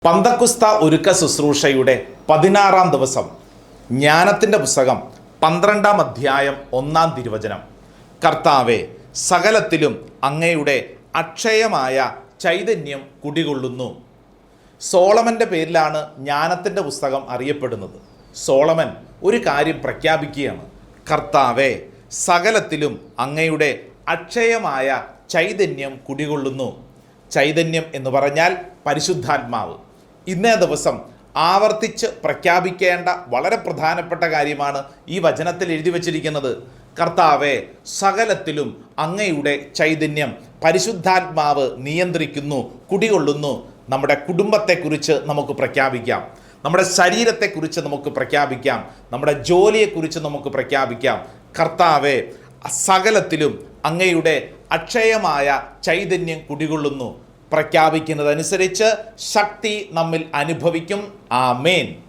പന്തക്കുസ്ത ഒരുക്ക ശുശ്രൂഷയുടെ 16-ാം ദിവസം ജ്ഞാനത്തിൻ്റെ പുസ്തകം 12-ാം അധ്യായം 1-ാം തിരുവചനം. കർത്താവേ, സകലത്തിലും അങ്ങയുടെ അക്ഷയമായ ചൈതന്യം കുടികൊള്ളുന്നു. സോളമൻ്റെ പേരിലാണ് ജ്ഞാനത്തിൻ്റെ പുസ്തകം അറിയപ്പെടുന്നത്. സോളമൻ ഒരു കാര്യം പ്രഖ്യാപിക്കുകയാണ്: കർത്താവേ, സകലത്തിലും അങ്ങയുടെ അക്ഷയമായ ചൈതന്യം കുടികൊള്ളുന്നു. ചൈതന്യം എന്ന് പറഞ്ഞാൽ പരിശുദ്ധാത്മാവ്. ഇന്നേ ദിവസം ആവർത്തിച്ച് പ്രഖ്യാപിക്കേണ്ട വളരെ പ്രധാനപ്പെട്ട കാര്യമാണ് ഈ വചനത്തിൽ എഴുതി വച്ചിരിക്കുന്നത്. കർത്താവേ, സകലത്തിലും അങ്ങയുടെ ചൈതന്യം പരിശുദ്ധാത്മാവ് നിയന്ത്രിക്കുന്നു, കുടികൊള്ളുന്നു. നമ്മുടെ കുടുംബത്തെക്കുറിച്ച് നമുക്ക് പ്രഖ്യാപിക്കാം, നമ്മുടെ ശരീരത്തെക്കുറിച്ച് നമുക്ക് പ്രഖ്യാപിക്കാം, നമ്മുടെ ജോലിയെക്കുറിച്ച് നമുക്ക് പ്രഖ്യാപിക്കാം. കർത്താവേ, സകലത്തിലും അങ്ങയുടെ അക്ഷയമായ ചൈതന്യം കുടികൊള്ളുന്നു. പ്രഖ്യാപിക്കുന്നതനുസരിച്ച് ശക്തി നമ്മിൽ അനുഭവിക്കും. ആമേൻ.